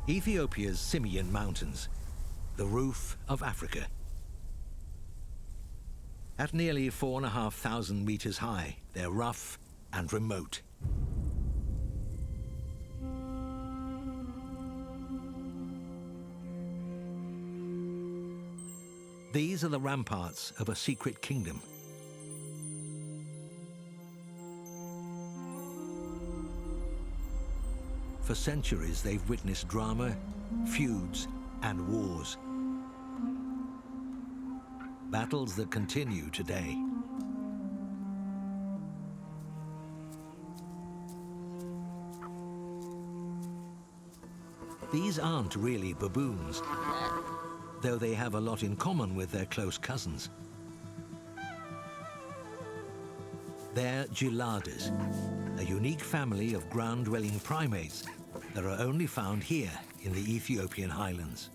Ethiopia's Simien Mountains, the roof of Africa. At nearly 4,500 meters high, they're rough and remote. These are the ramparts of a secret kingdom. For centuries, they've witnessed drama, feuds, and wars. Battles that continue today. These aren't really baboons, though they have a lot in common with their close cousins. They're Geladas, a unique family of ground-dwelling primates that are only found here in the Ethiopian highlands.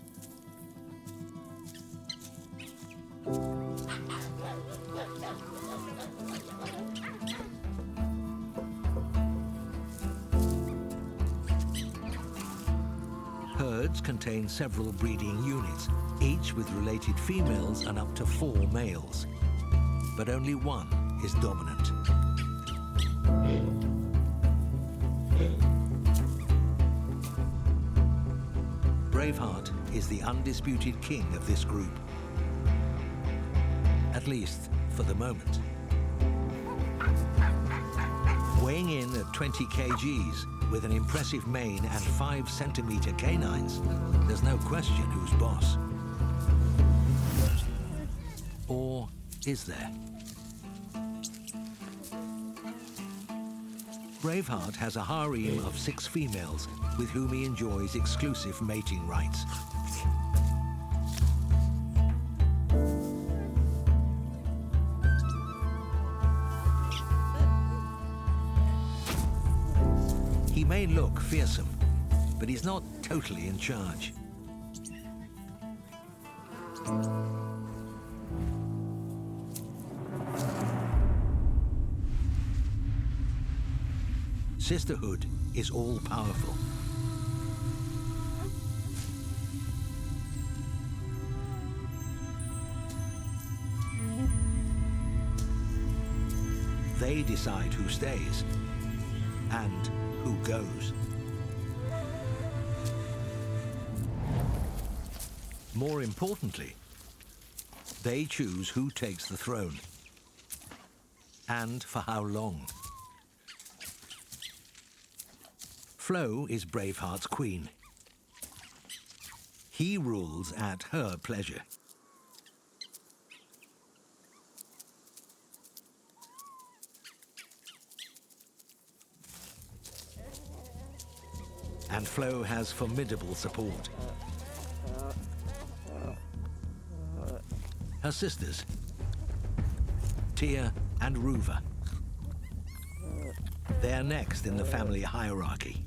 Herds contain several breeding units, each with related females and up to 4 males. But only one is dominant. Braveheart is the undisputed king of this group. At least for the moment. Weighing in at 20 kgs with an impressive mane and 5-centimeter canines, there's no question who's boss. Or is there? Braveheart has a harem of 6 females with whom he enjoys exclusive mating rights. He may look fearsome, but he's not totally in charge. Sisterhood is all-powerful. They decide who stays and who goes. More importantly, they choose who takes the throne and for how long. Flo is Braveheart's queen. He rules at her pleasure. And Flo has formidable support. Her sisters, Tia and Ruva. They're next in the family hierarchy.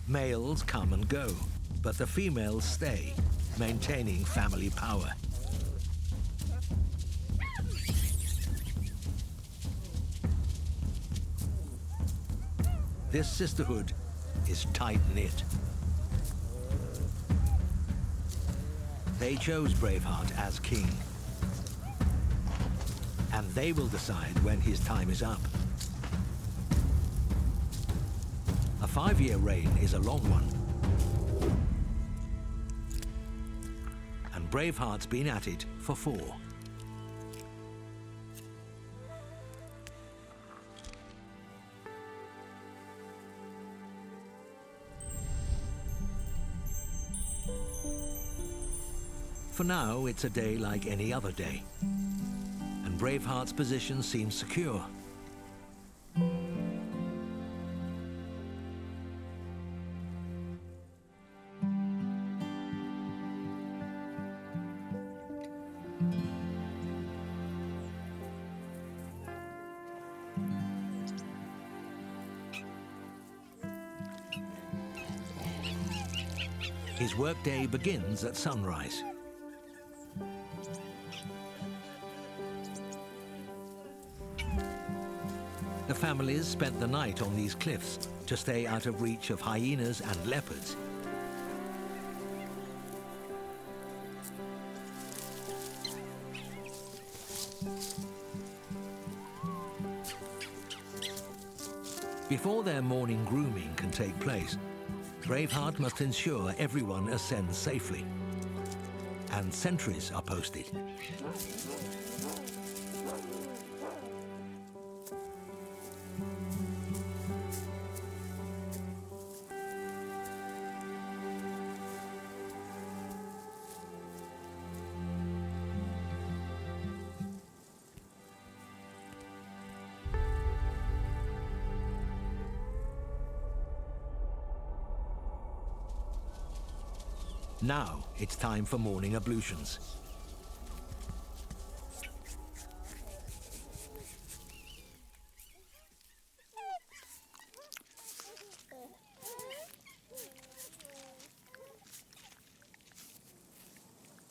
Males come and go, but the females stay, maintaining family power. This sisterhood is tight-knit. They chose Braveheart as king. And they will decide when his time is up. A 5-year reign is a long one. And Braveheart's been at it for 4. For now, it's a day like any other day. And Braveheart's position seems secure. His workday begins at sunrise. The families spent the night on these cliffs to stay out of reach of hyenas and leopards. Before their morning grooming can take place, Braveheart must ensure everyone ascends safely, and sentries are posted. Now it's time for morning ablutions.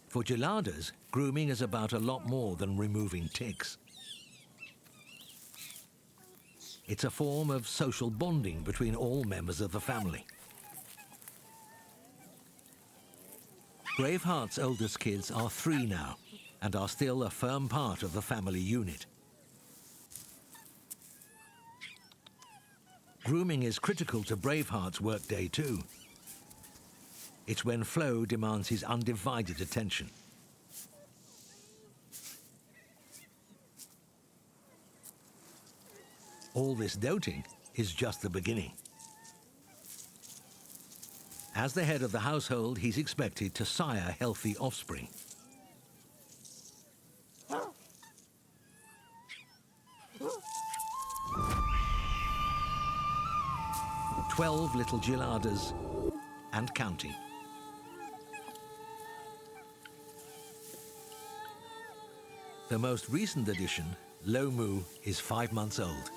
For geladas, grooming is about a lot more than removing ticks. It's a form of social bonding between all members of the family. Braveheart's oldest kids are 3 now and are still a firm part of the family unit. Grooming is critical to Braveheart's workday too. It's when Flo demands his undivided attention. All this doting is just the beginning. As the head of the household, he's expected to sire healthy offspring. "12 little geladas and counting. The most recent addition, Lomu, is 5 months old.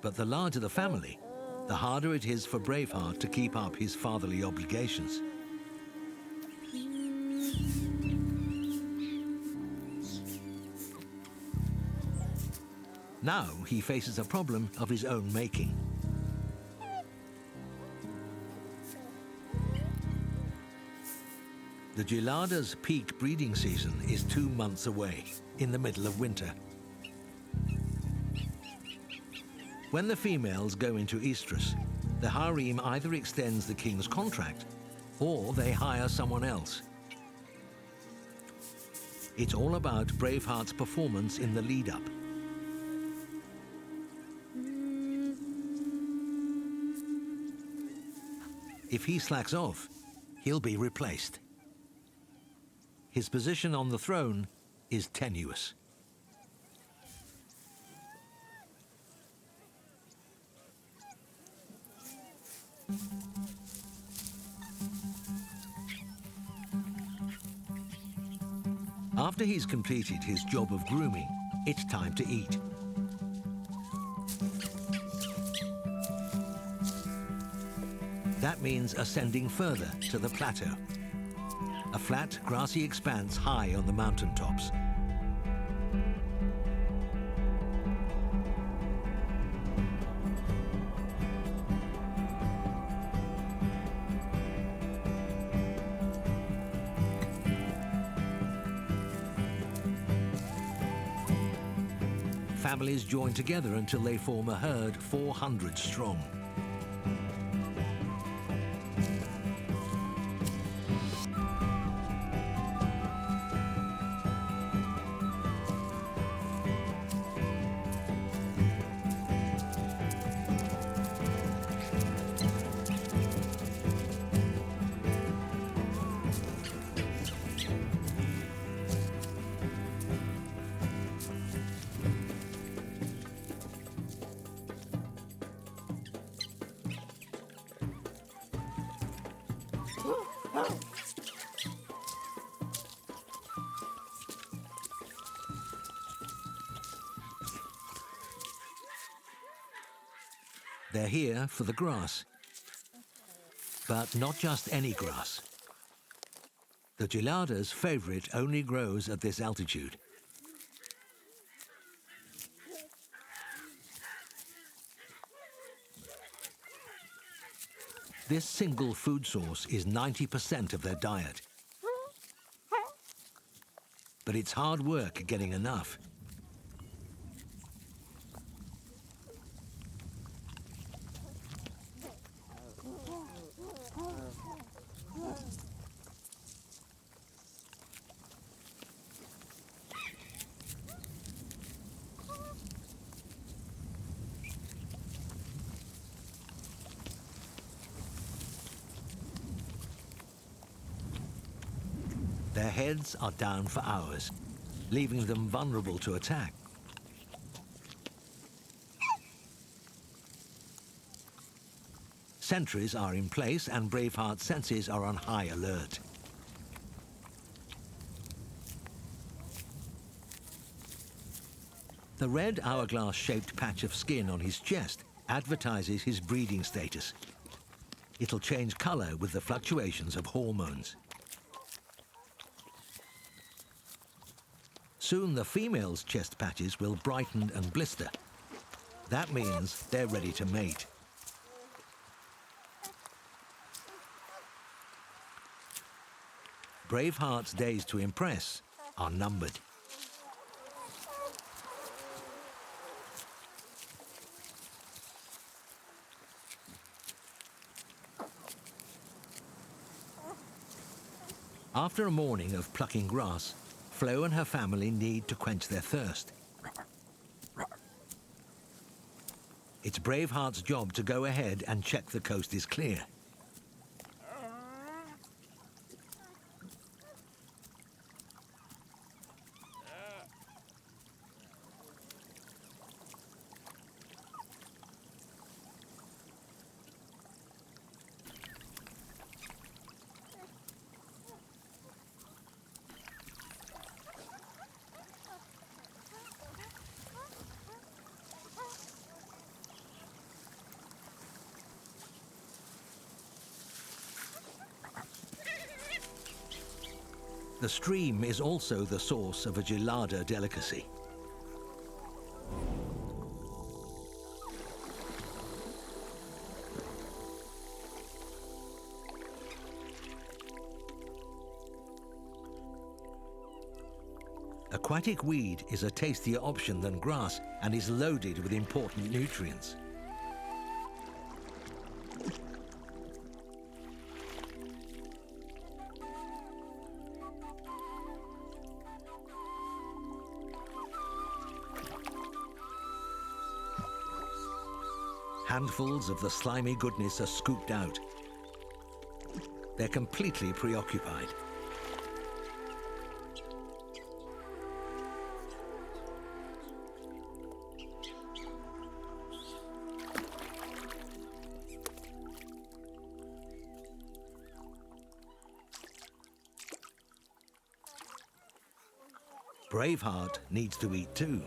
But the larger the family, the harder it is for Braveheart to keep up his fatherly obligations. Now he faces a problem of his own making. The Gelada's peak breeding season is 2 months away, in the middle of winter. When the females go into estrus, the harem either extends the king's contract or they hire someone else. It's all about Braveheart's performance in the lead-up. If he slacks off, he'll be replaced. His position on the throne is tenuous. After he's completed his job of grooming, it's time to eat. That means ascending further to the plateau, a flat, grassy expanse high on the mountaintops. Families join together until they form a herd 400 strong. They're here for the grass. But not just any grass. The Gelada's favorite only grows at this altitude. This single food source is 90% of their diet. But it's hard work getting enough. Their heads are down for hours, leaving them vulnerable to attack. Sentries are in place and Braveheart's senses are on high alert. The red hourglass-shaped patch of skin on his chest advertises his breeding status. It'll change colour with the fluctuations of hormones. Soon the female's chest patches will brighten and blister. That means they're ready to mate. Braveheart's days to impress are numbered. After a morning of plucking grass, Flo and her family need to quench their thirst. It's Braveheart's job to go ahead and check the coast is clear. The stream is also the source of a Gelada delicacy. Aquatic weed is a tastier option than grass and is loaded with important nutrients. Handfuls of the slimy goodness are scooped out. They're completely preoccupied. Braveheart needs to eat too.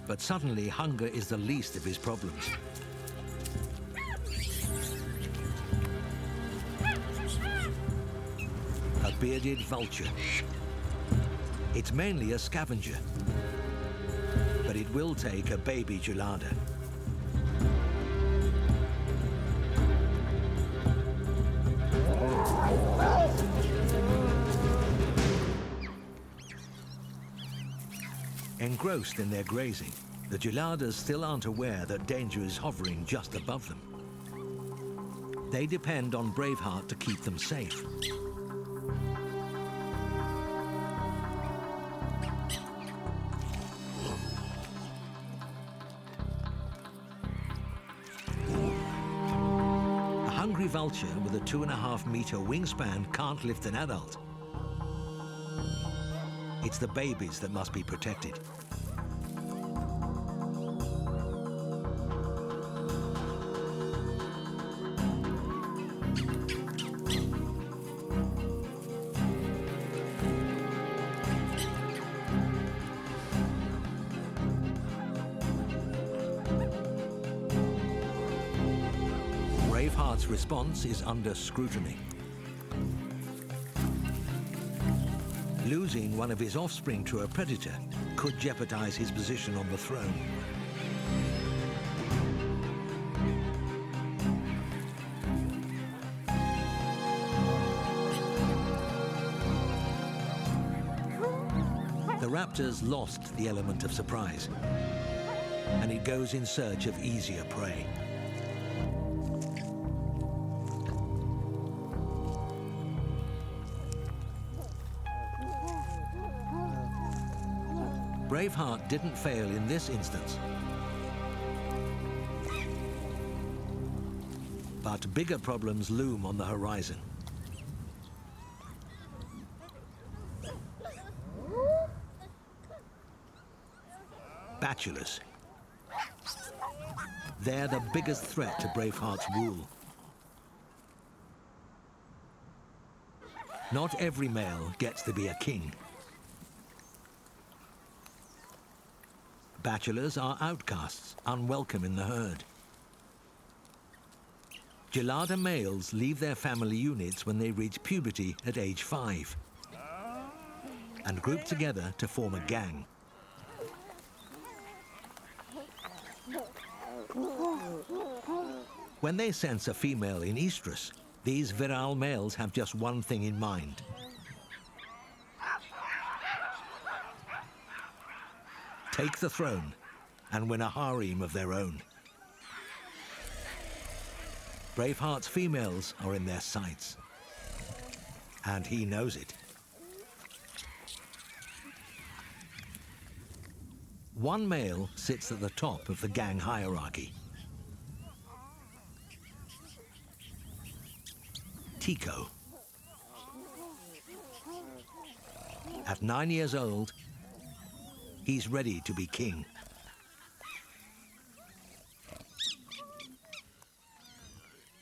But suddenly, hunger is the least of his problems. A bearded vulture. It's mainly a scavenger, but it will take a baby Gelada. Engrossed in their grazing, the Geladas still aren't aware that danger is hovering just above them. They depend on Braveheart to keep them safe. A hungry vulture with a 2.5-meter wingspan can't lift an adult. It's the babies that must be protected. Braveheart's response is under scrutiny. Losing one of his offspring to a predator could jeopardize his position on the throne. The raptors lost the element of surprise, and it goes in search of easier prey. Braveheart didn't fail in this instance. But bigger problems loom on the horizon. Bachelors. They're the biggest threat to Braveheart's rule. Not every male gets to be a king. Bachelors are outcasts, unwelcome in the herd. Gelada males leave their family units when they reach puberty at age 5 and group together to form a gang. When they sense a female in estrus, these virile males have just one thing in mind: take the throne and win a harem of their own. Braveheart's females are in their sights, and he knows it. One male sits at the top of the gang hierarchy. Tico. At 9 years old, he's ready to be king.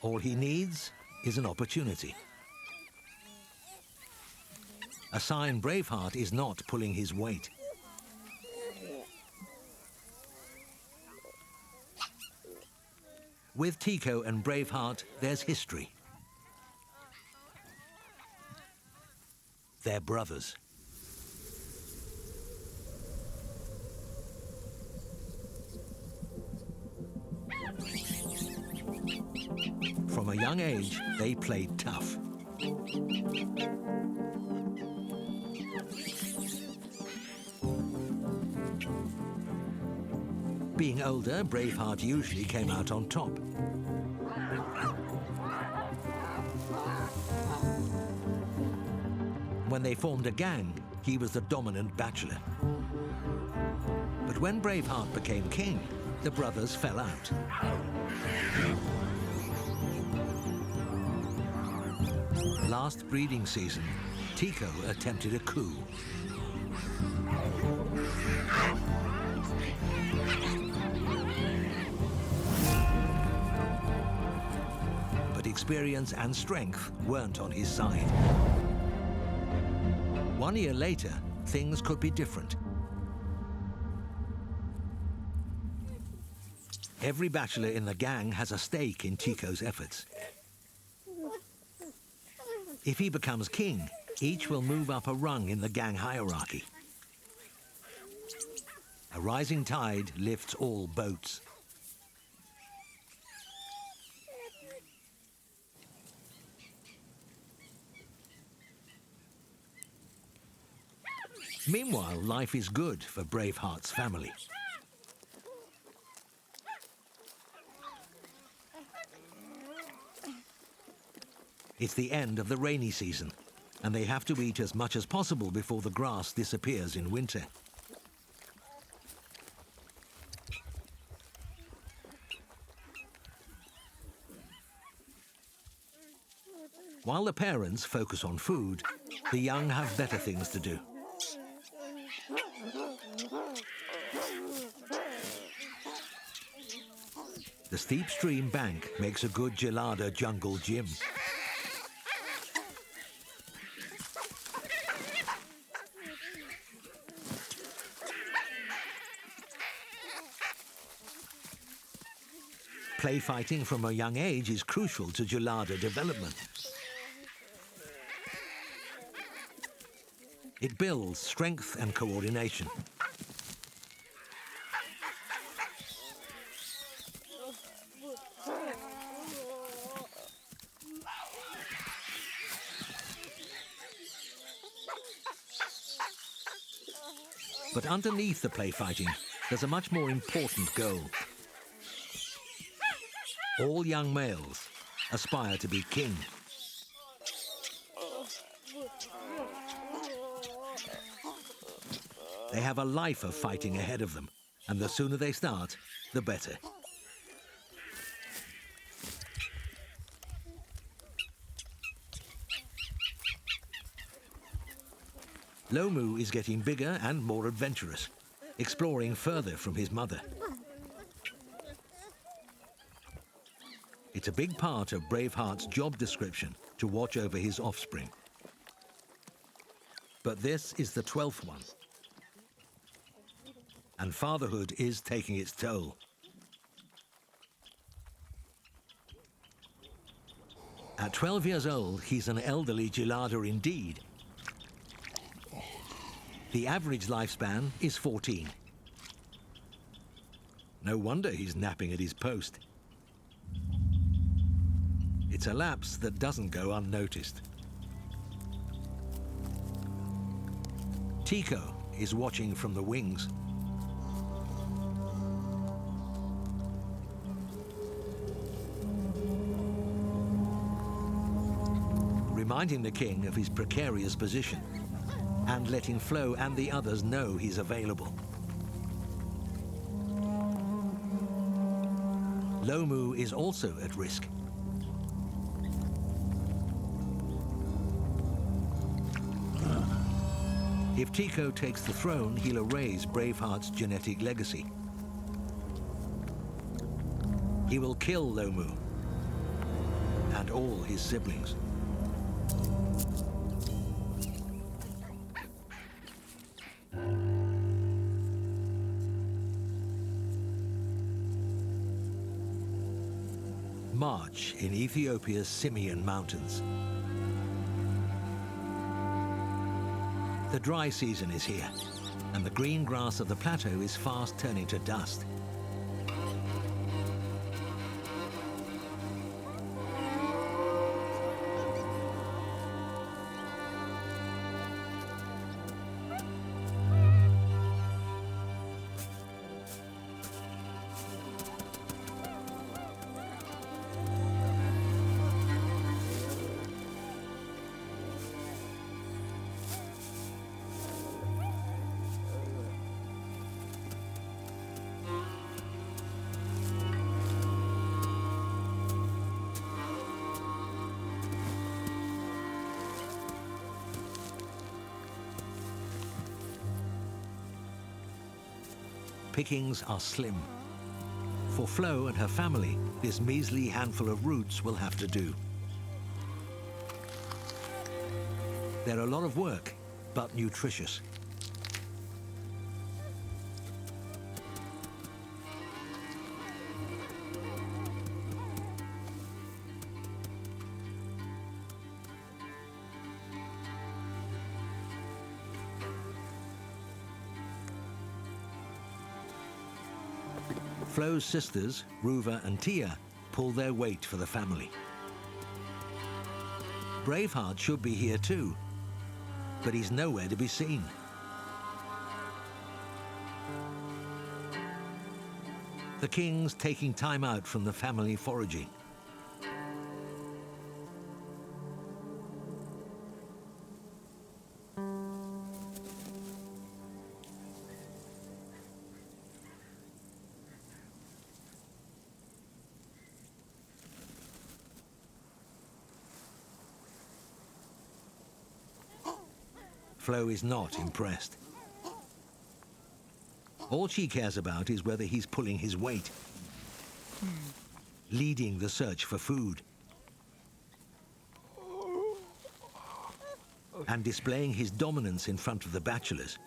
All he needs is an opportunity. A sign Braveheart is not pulling his weight. With Tico and Braveheart, there's history. They're brothers. From a young age, they played tough. Being older, Braveheart usually came out on top. When they formed a gang, he was the dominant bachelor. But when Braveheart became king, the brothers fell out. Last breeding season, Tico attempted a coup. But experience and strength weren't on his side. 1 year later, things could be different. Every bachelor in the gang has a stake in Tico's efforts. If he becomes king, each will move up a rung in the gang hierarchy. A rising tide lifts all boats. Meanwhile, life is good for Braveheart's family. It's the end of the rainy season, and they have to eat as much as possible before the grass disappears in winter. While the parents focus on food, the young have better things to do. The steep stream bank makes a good Gelada jungle gym. Play fighting from a young age is crucial to Gelada development. It builds strength and coordination. But underneath the play fighting, there's a much more important goal. All young males aspire to be king. They have a life of fighting ahead of them, and the sooner they start, the better. Lomu is getting bigger and more adventurous, exploring further from his mother. It's a big part of Braveheart's job description to watch over his offspring. But this is the 12th one. And fatherhood is taking its toll. At 12 years old, he's an elderly Gelada indeed. The average lifespan is 14. No wonder he's napping at his post. It's a lapse that doesn't go unnoticed. Tico is watching from the wings. Reminding the king of his precarious position and letting Flo and the others know he's available. Lomu is also at risk. If Tico takes the throne, he'll erase Braveheart's genetic legacy. He will kill Lomu and all his siblings. March in Ethiopia's Simeon Mountains. The dry season is here, and the green grass of the plateau is fast turning to dust. Pickings are slim. For Flo and her family, this measly handful of roots will have to do. They're a lot of work, but nutritious. Flo's sisters, Ruva and Tia, pull their weight for the family. Braveheart should be here too, but he's nowhere to be seen. The king's taking time out from the family foraging. Flo is not impressed. All she cares about is whether he's pulling his weight, leading the search for food, and displaying his dominance in front of the Bachelors.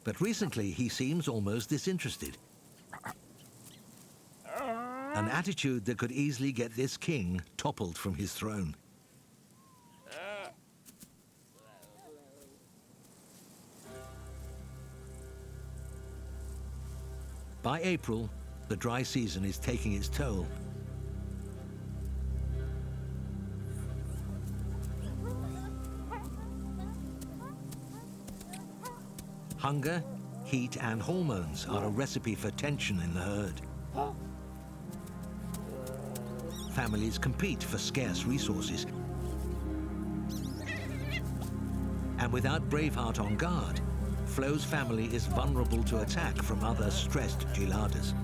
But recently, he seems almost disinterested. An attitude that could easily get this king toppled from his throne. By April, the dry season is taking its toll. Hunger, heat, and hormones are a recipe for tension in the herd. Families compete for scarce resources. And without Braveheart on guard, Flo's family is vulnerable to attack from other stressed geladas.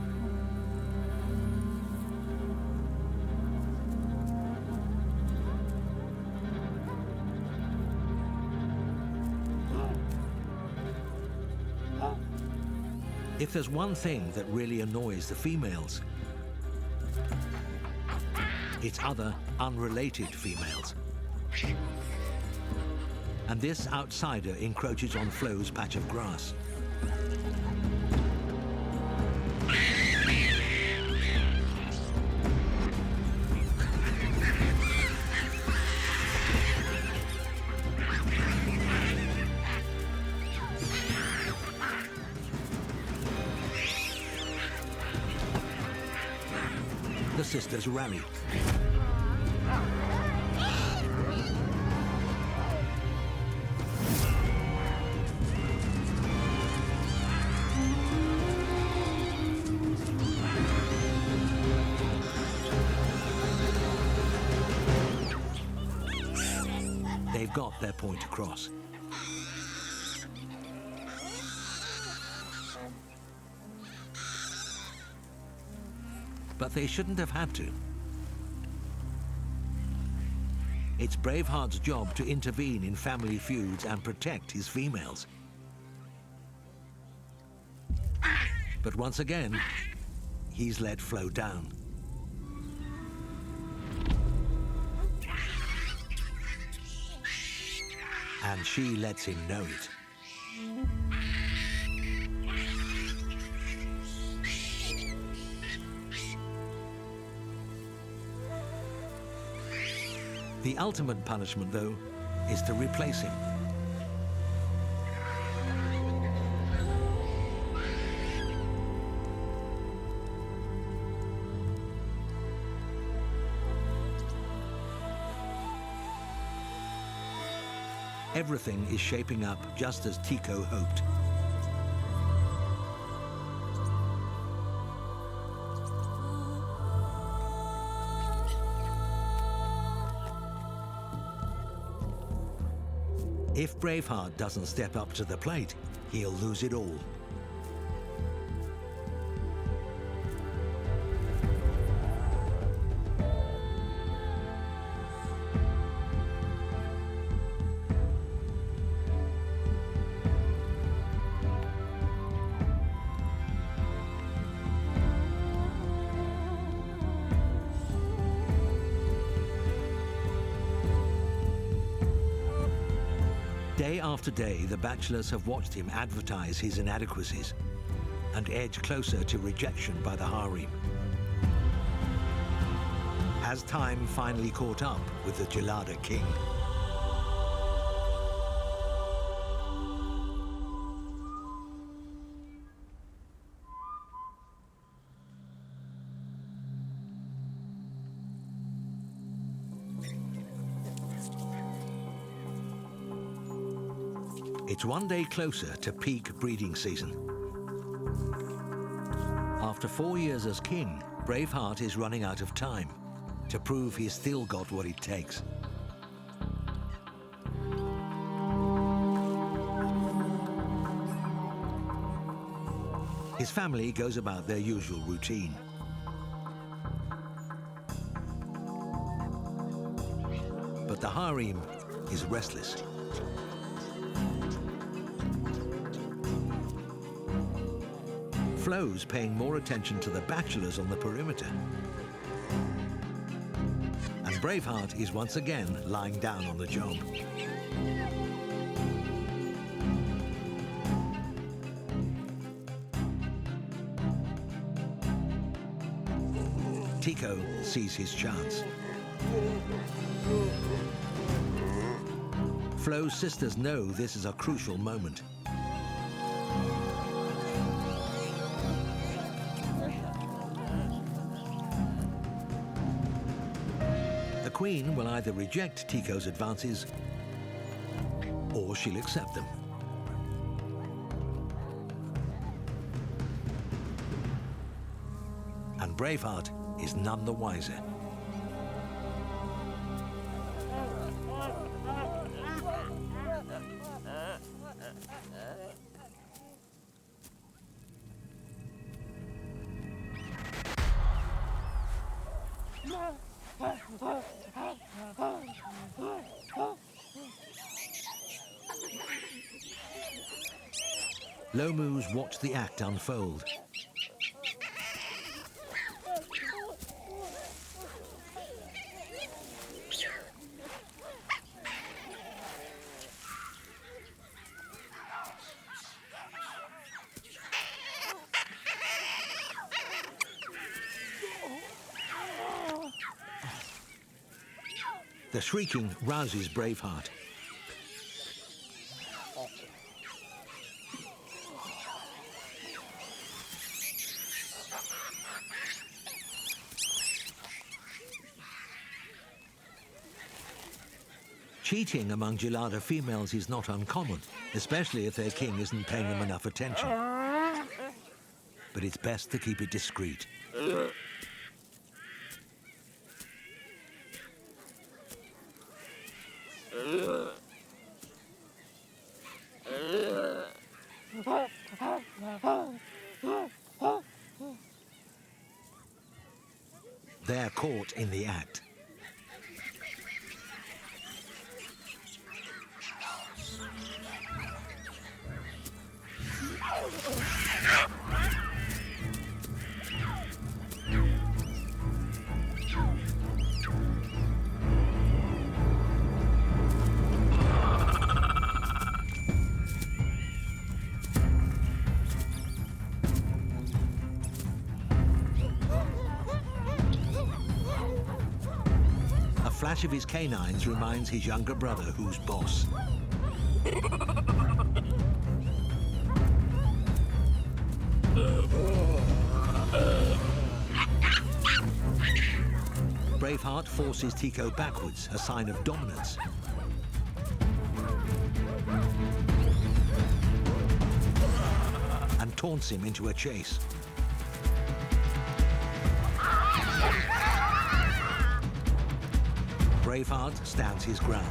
If there's one thing that really annoys the females, it's other unrelated females. And this outsider encroaches on Flo's patch of grass. The sisters rally. They've got their point across. But they shouldn't have had to. It's Braveheart's job to intervene in family feuds and protect his females. But once again, he's let Flo down. And she lets him know it. The ultimate punishment, though, is to replace him. Everything is shaping up just as Tico hoped. If Braveheart doesn't step up to the plate, he'll lose it all. Day after day, the Bachelors have watched him advertise his inadequacies and edge closer to rejection by the harem. Has time finally caught up with the Gelada king? It's one day closer to peak breeding season. After 4 years as king, Braveheart is running out of time to prove he's still got what it takes. His family goes about their usual routine. But the harem is restless. Flo's paying more attention to the Bachelors on the perimeter. And Braveheart is once again lying down on the job. Tico sees his chance. Flo's sisters know this is a crucial moment. queen will either reject Tico's advances or she'll accept them. And Braveheart is none the wiser. Lomus watch the act unfold. The shrieking rouses Braveheart. Cheating among Gelada females is not uncommon, especially if their king isn't paying them enough attention. But it's best to keep it discreet. They're caught in the act. A flash of his canines reminds his younger brother who's boss. Braveheart forces Tico backwards, a sign of dominance. And taunts him into a chase. Braveheart stands his ground.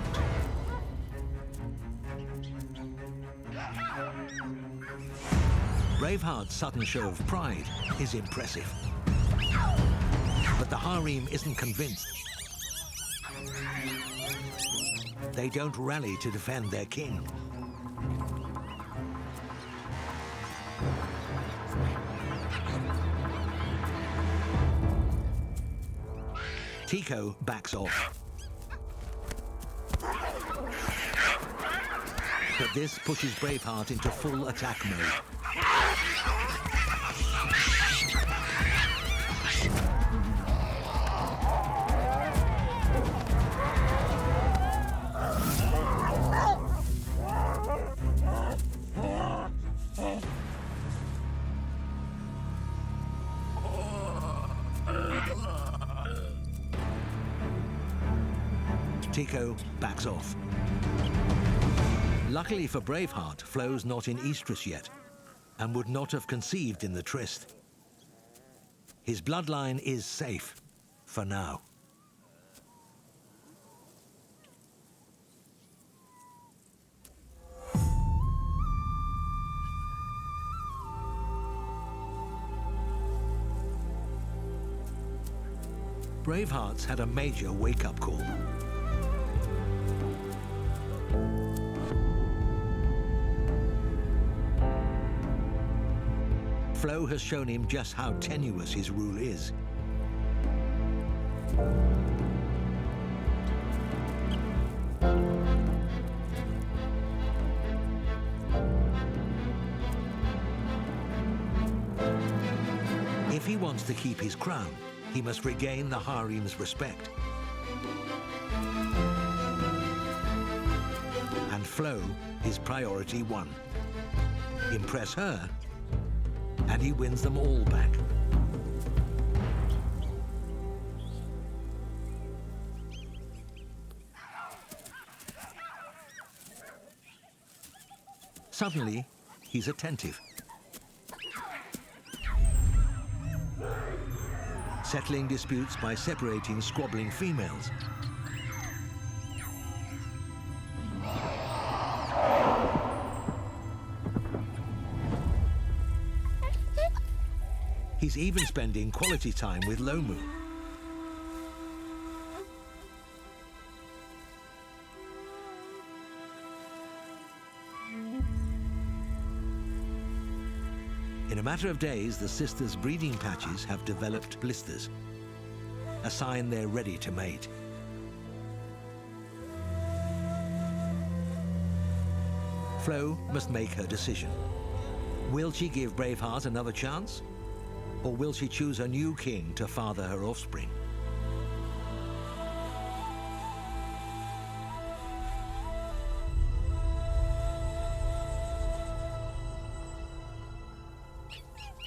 Braveheart's sudden show of pride is impressive. But the harem isn't convinced. They don't rally to defend their king. Tico backs off. But this pushes Braveheart into full attack mode. Tico backs off. Luckily for Braveheart, Flo's not in estrus yet, and would not have conceived in the tryst. His bloodline is safe, for now. Braveheart's had a major wake-up call. Flo has shown him just how tenuous his rule is. If he wants to keep his crown, he must regain the harem's respect. And Flo is priority one. Impress her, and he wins them all back. Suddenly, he's attentive. Settling disputes by separating squabbling females. He's even spending quality time with Lomu. In a matter of days, the sisters' breeding patches have developed blisters, a sign they're ready to mate. Flo must make her decision. Will she give Braveheart another chance? Or will she choose a new king to father her offspring?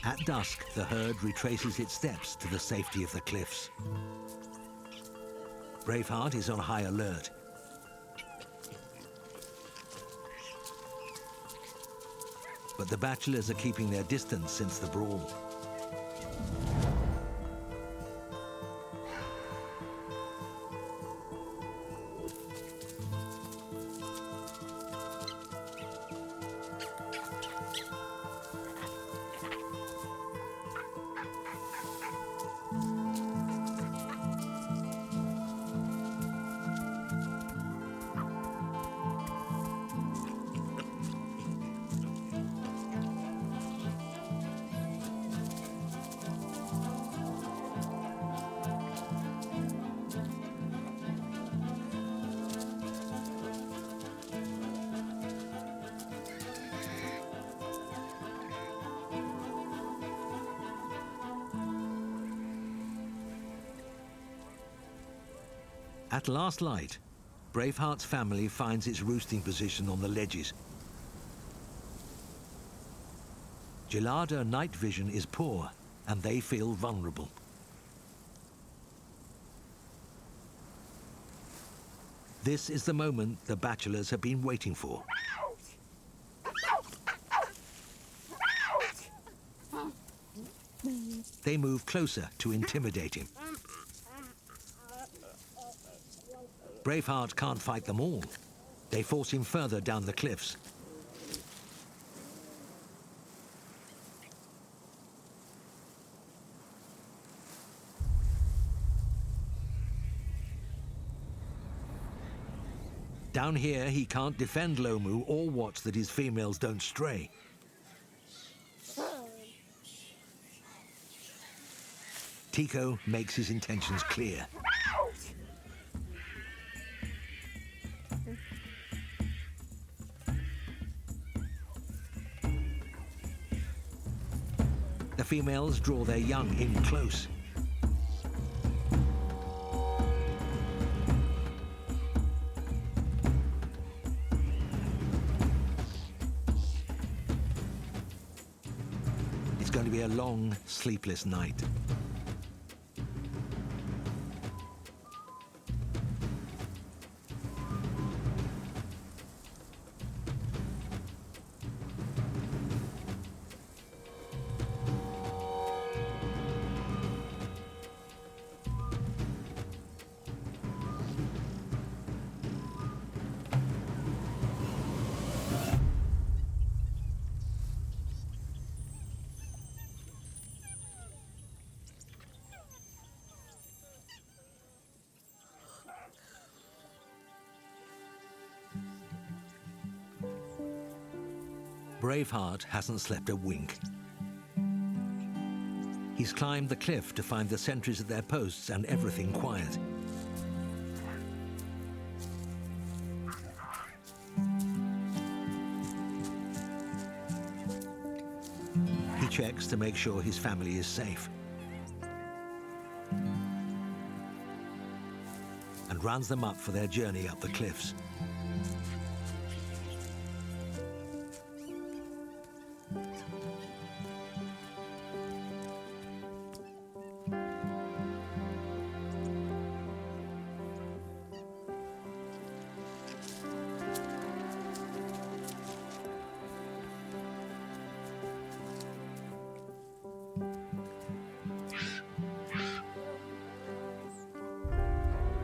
At dusk, the herd retraces its steps to the safety of the cliffs. Braveheart is on high alert. But the Bachelors are keeping their distance since the brawl. At last light, Braveheart's family finds its roosting position on the ledges. Gelada night vision is poor, and they feel vulnerable. This is the moment the Bachelors have been waiting for. They move closer to intimidate him. Braveheart can't fight them all. They force him further down the cliffs. Down here, he can't defend Lomu or watch that his females don't stray. Tico makes his intentions clear. The females draw their young in close. It's going to be a long, sleepless night. Braveheart hasn't slept a wink. He's climbed the cliff to find the sentries at their posts and everything quiet. He checks to make sure his family is safe and rounds them up for their journey up the cliffs.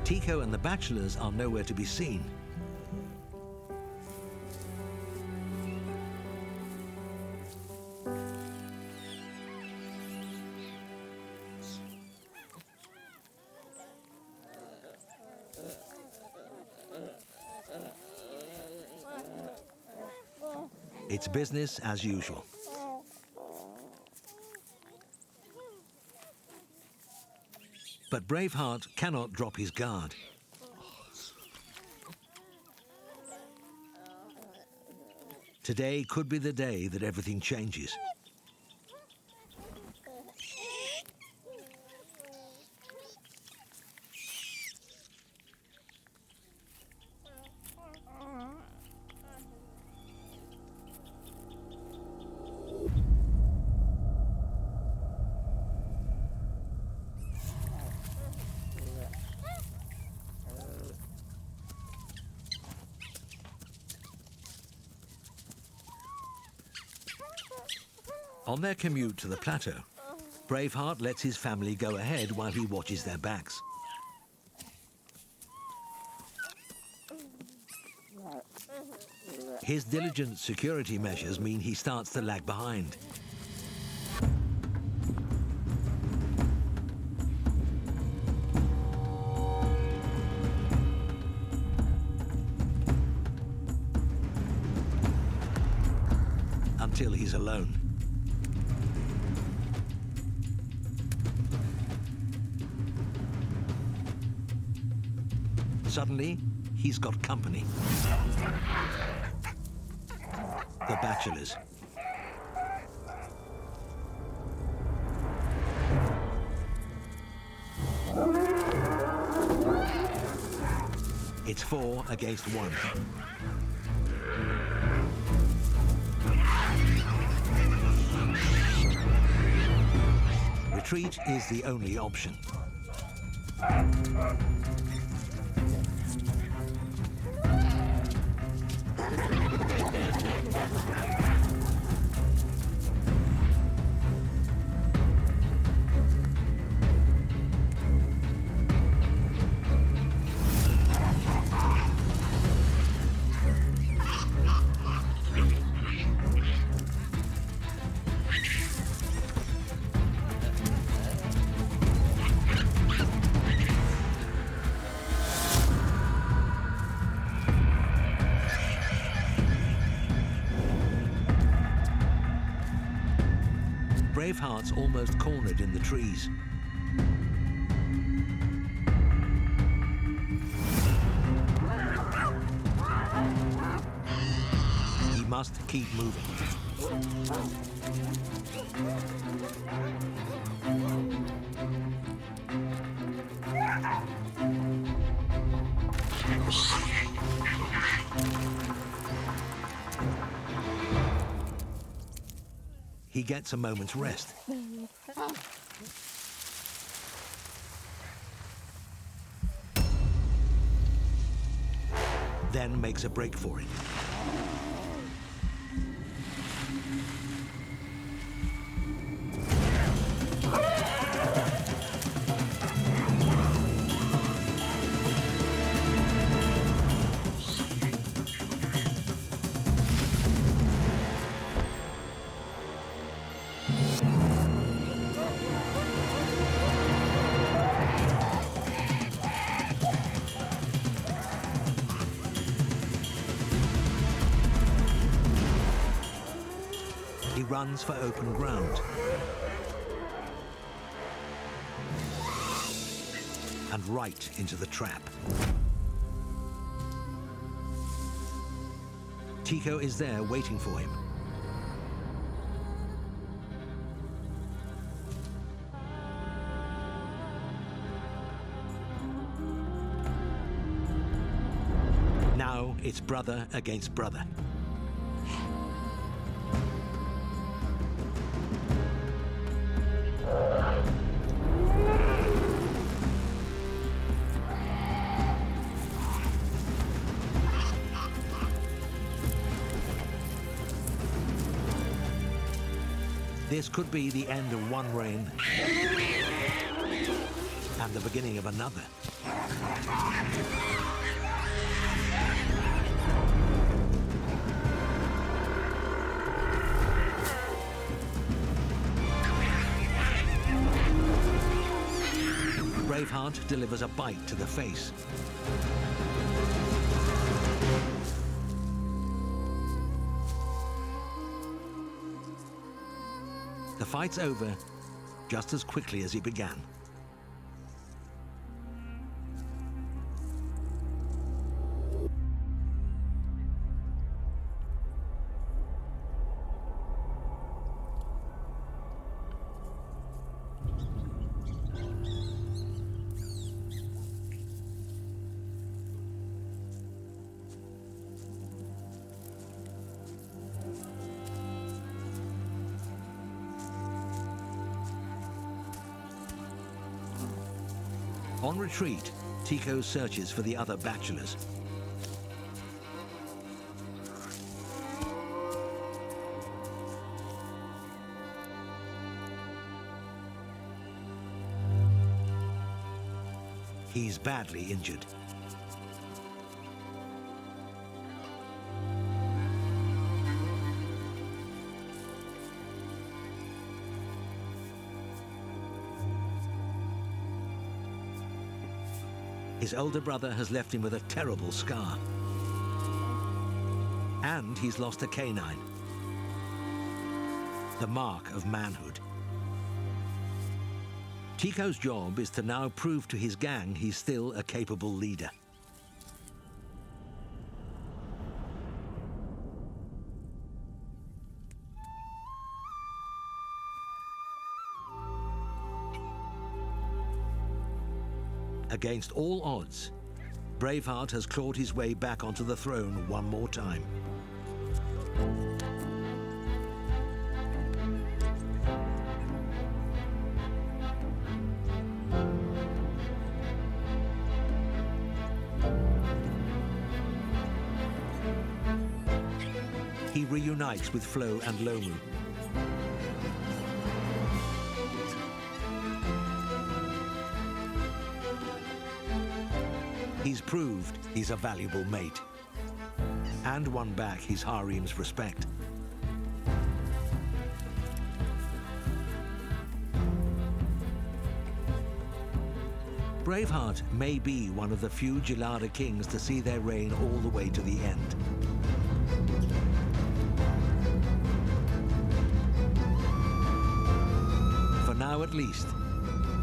Tico and the Bachelors are nowhere to be seen. It's business as usual. But Braveheart cannot drop his guard. Today could be the day that everything changes. On their commute to the plateau, Braveheart lets his family go ahead while he watches their backs. His diligent security measures mean he starts to lag behind. Until he's alone. Suddenly, he's got company. The Bachelors. It's 4 against 1. Retreat is the only option. Braveheart's almost cornered in the trees. He must keep moving. He gets a moment's rest. Then makes a break for it. He runs for open ground and right into the trap. Tico is there waiting for him. Now it's brother against brother. This could be the end of one reign and the beginning of another. Braveheart delivers a bite to the face. The fight's over just as quickly as it began. On retreat, Tico searches for the other bachelors. He's badly injured. His older brother has left him with a terrible scar. And he's lost a canine. The mark of manhood. Tico's job is to now prove to his gang he's still a capable leader. Against all odds, Braveheart has clawed his way back onto the throne one more time. He reunites with Flo and Lomu. He's proved he's a valuable mate and won back his harem's respect. Braveheart may be one of the few Gelada kings to see their reign all the way to the end. For now at least,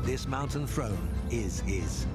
this mountain throne is his.